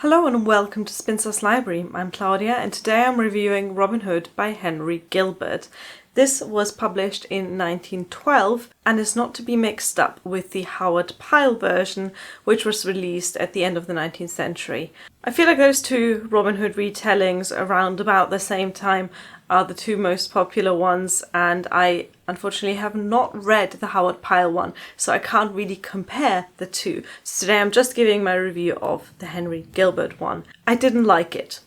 Hello and welcome to Spinster's Library. I'm Claudia and today I'm reviewing Robin Hood by Henry Gilbert. This was published in 1912 and is not to be mixed up with the Howard Pyle version, which was released at the end of the 19th century. I feel like those two Robin Hood retellings around about the same time are the two most popular ones, and I unfortunately have not read the Howard Pyle one, so I can't really compare the two. So today I'm just giving my review of the Henry Gilbert one. I didn't like it.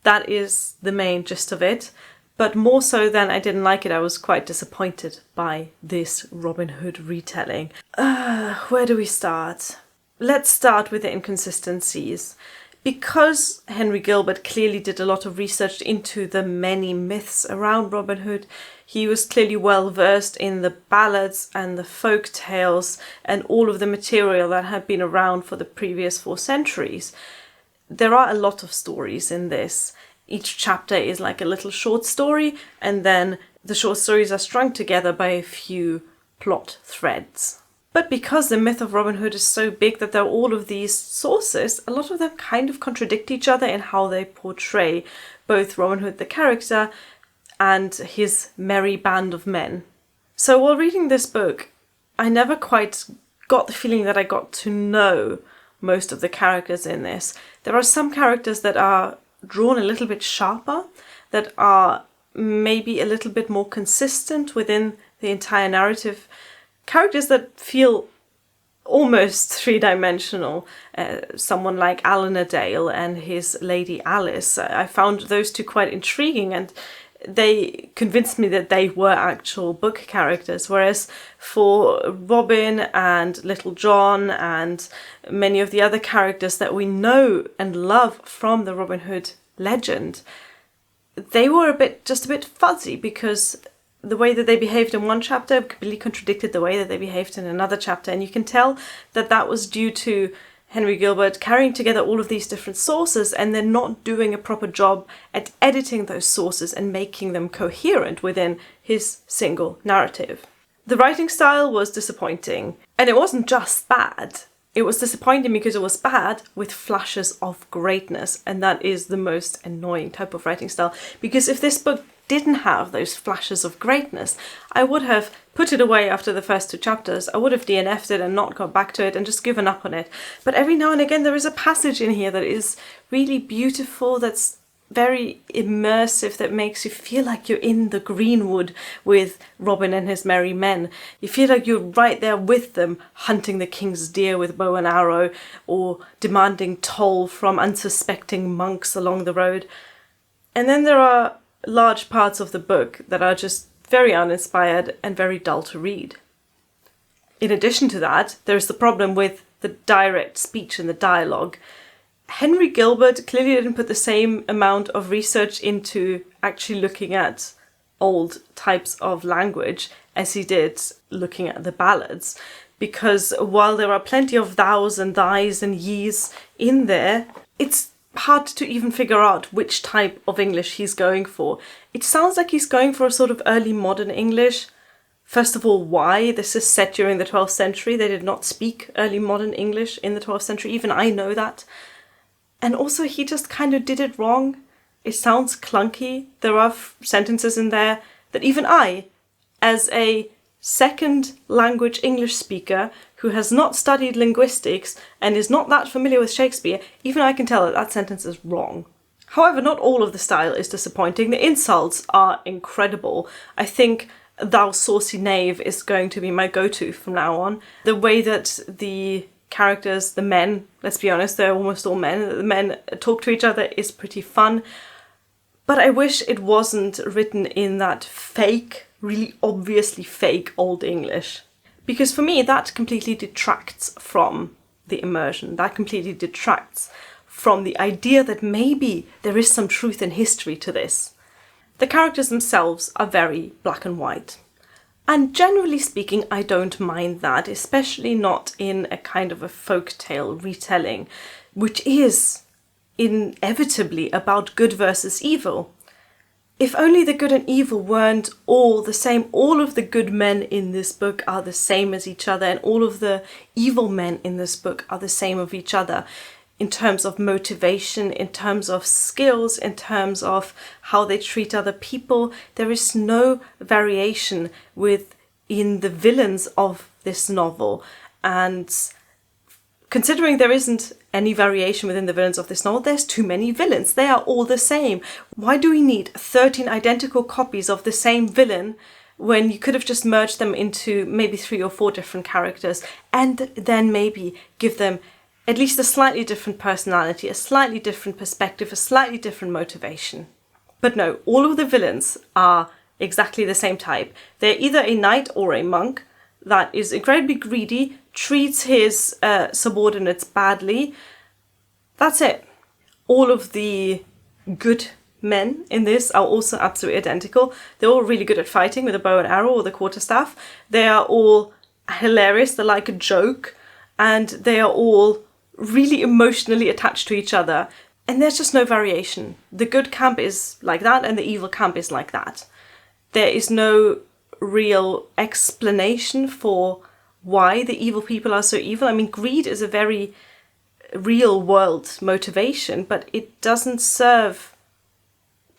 That is the main gist of it. But more so than I didn't like it, I was quite disappointed by this Robin Hood retelling. Where do we start? Let's start with the inconsistencies. Because Henry Gilbert clearly did a lot of research into the many myths around Robin Hood, he was clearly well versed in the ballads and the folk tales and all of the material that had been around for the previous 4 centuries. There are a lot of stories in this. Each chapter is like a little short story, and then the short stories are strung together by a few plot threads. But because the myth of Robin Hood is so big that there are all of these sources, a lot of them kind of contradict each other in how they portray both Robin Hood the character and his merry band of men. So while reading this book, I never quite got the feeling that I got to know most of the characters in this. There are some characters that are drawn a little bit sharper, that are maybe a little bit more consistent within the entire narrative. Characters that feel almost three-dimensional. Someone like Alan Dale and his Lady Alice. I found those two quite intriguing, and they convinced me that they were actual book characters, whereas for Robin and Little John and many of the other characters that we know and love from the Robin Hood legend, they were just a bit fuzzy, because the way that they behaved in one chapter completely contradicted the way that they behaved in another chapter, and you can tell that that was due to Henry Gilbert carrying together all of these different sources and then not doing a proper job at editing those sources and making them coherent within his single narrative. The writing style was disappointing, and it wasn't just bad. It was disappointing because it was bad with flashes of greatness, and that is the most annoying type of writing style, because if this book didn't have those flashes of greatness, I would have put it away after the first 2 chapters. I would have DNF'd it and not gone back to it and just given up on it. But every now and again there is a passage in here that is really beautiful, that's very immersive, that makes you feel like you're in the greenwood with Robin and his merry men. You feel like you're right there with them, hunting the king's deer with bow and arrow, or demanding toll from unsuspecting monks along the road. And then there are large parts of the book that are just very uninspired and very dull to read. In addition to that, there's the problem with the direct speech and the dialogue. Henry Gilbert clearly didn't put the same amount of research into actually looking at old types of language as he did looking at the ballads, because while there are plenty of thous and thys and ye's in there, it's hard to even figure out which type of English he's going for. It sounds like he's going for a sort of early modern English. First of all, why? This is set during the 12th century. They did not speak early modern English in the 12th century. Even I know that. And also, he just kind of did it wrong. It sounds clunky. There are sentences in there that even I, as a second language English speaker who has not studied linguistics and is not that familiar with Shakespeare, even I can tell that that sentence is wrong. However, not all of the style is disappointing. The insults are incredible. I think "thou saucy knave" is going to be my go-to from now on. The way that the characters, the men, let's be honest, they're almost all men, the men talk to each other is pretty fun. But I wish it wasn't written in that fake, really obviously fake Old English. Because for me, that completely detracts from the immersion. That completely detracts from the idea that maybe there is some truth in history to this. The characters themselves are very black and white. And generally speaking, I don't mind that, especially not in a kind of a folktale retelling, which is inevitably about good versus evil. If only the good and evil weren't all the same. All of the good men in this book are the same as each other, and all of the evil men in this book are the same of each other. in terms of motivation, in terms of skills, in terms of how they treat other people. There is no variation within the villains of this novel. And considering there isn't any variation within the villains of this novel, there's too many villains. They are all the same. Why do we need 13 identical copies of the same villain when you could have just merged them into maybe 3 or 4 different characters, and then maybe give them at least a slightly different personality, a slightly different perspective, a slightly different motivation? But no, all of the villains are exactly the same type. They're either a knight or a monk that is incredibly greedy, treats his subordinates badly. That's it. All of the good men in this are also absolutely identical. They're all really good at fighting with a bow and arrow or the quarterstaff. They are all hilarious. They're like a joke. And they are all really emotionally attached to each other. And there's just no variation. The good camp is like that and the evil camp is like that. There is no real explanation for why the evil people are so evil. I mean, greed is a very real world motivation, but it doesn't serve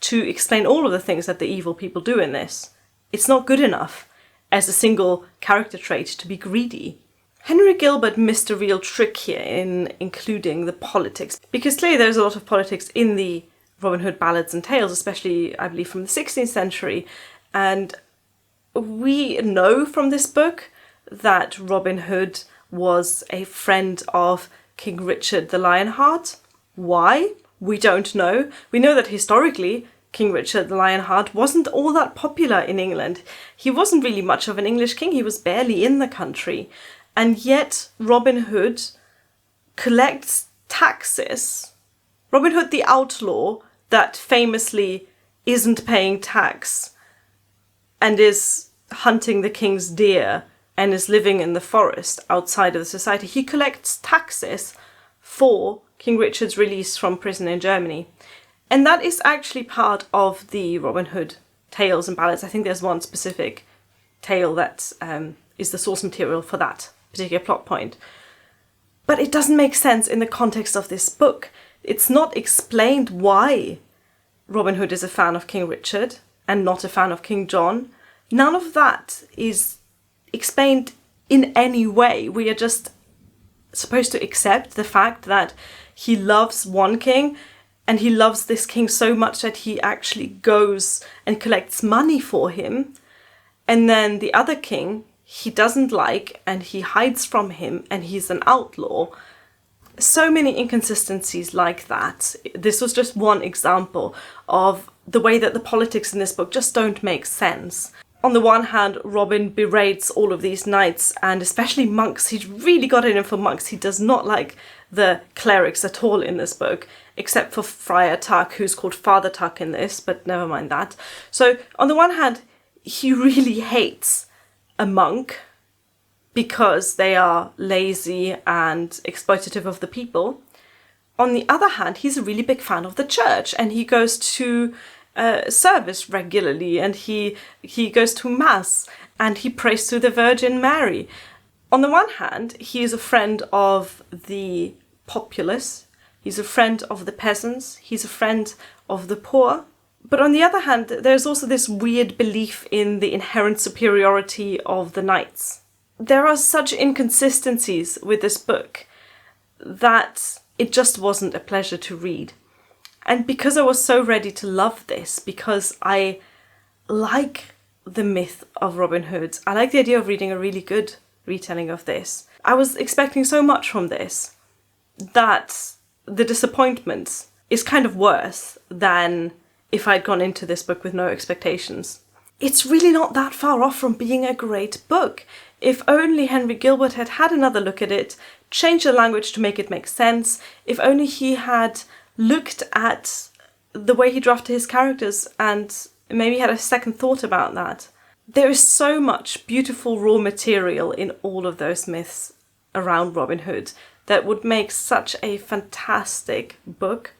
to explain all of the things that the evil people do in this. It's not good enough as a single character trait to be greedy. Henry Gilbert missed a real trick here in including the politics, because clearly there's a lot of politics in the Robin Hood ballads and tales, especially, I believe, from the 16th century. And we know from this book that Robin Hood was a friend of King Richard the Lionheart. Why? We don't know. We know that historically, King Richard the Lionheart wasn't all that popular in England. He wasn't really much of an English king. He was barely in the country. And yet Robin Hood collects taxes. Robin Hood the outlaw that famously isn't paying tax and is hunting the king's deer and is living in the forest outside of the society. He collects taxes for King Richard's release from prison in Germany. And that is actually part of the Robin Hood tales and ballads. I think there's one specific tale that is the source material for that particular plot point. But it doesn't make sense in the context of this book. It's not explained why Robin Hood is a fan of King Richard and not a fan of King John. None of that is explained in any way. We are just supposed to accept the fact that he loves one king and he loves this king so much that he actually goes and collects money for him. And then the other king he doesn't like and he hides from him and he's an outlaw. So many inconsistencies like that. This was just one example of the way that the politics in this book just don't make sense. On the one hand, Robin berates all of these knights and especially monks. He's really got it in for monks. He does not like the clerics at all in this book, except for Friar Tuck, who's called Father Tuck in this, but never mind that. So on the one hand, he really hates a monk because they are lazy and exploitative of the people. On the other hand, he's a really big fan of the church and he goes to service regularly and he goes to mass and he prays to the Virgin Mary. On the one hand, he is a friend of the populace, he's a friend of the peasants, he's a friend of the poor. But on the other hand, there's also this weird belief in the inherent superiority of the knights. There are such inconsistencies with this book that it just wasn't a pleasure to read. And because I was so ready to love this, because I like the myth of Robin Hood, I like the idea of reading a really good retelling of this, I was expecting so much from this that the disappointment is kind of worse than if I'd gone into this book with no expectations. It's really not that far off from being a great book. If only Henry Gilbert had had another look at it, changed the language to make it make sense, if only he had looked at the way he drafted his characters and maybe had a second thought about that. There is so much beautiful raw material in all of those myths around Robin Hood that would make such a fantastic book.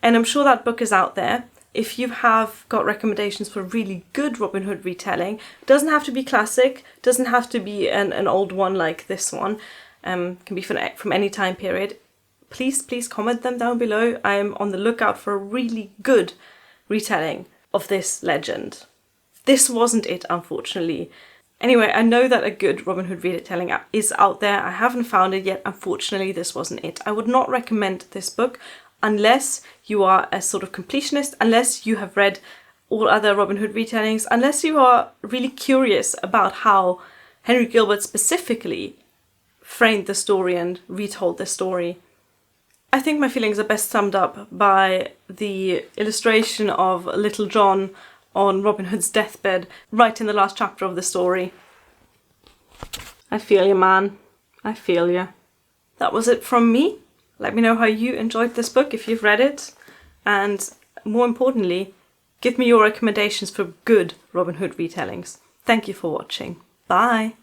And I'm sure that book is out there. If you have got recommendations for really good Robin Hood retelling, it doesn't have to be classic, doesn't have to be an old one like this one, can be from any time period. please comment them down below. I am on the lookout for a really good retelling of this legend. This wasn't it, unfortunately. Anyway, I know that a good Robin Hood retelling is out there. I haven't found it yet. Unfortunately, this wasn't it. I would not recommend this book unless you are a sort of completionist, unless you have read all other Robin Hood retellings, unless you are really curious about how Henry Gilbert specifically framed the story and retold the story. I think my feelings are best summed up by the illustration of Little John on Robin Hood's deathbed, right in the last chapter of the story. I feel you, man. I feel you. That was it from me. Let me know how you enjoyed this book if you've read it, and more importantly, give me your recommendations for good Robin Hood retellings. Thank you for watching. Bye!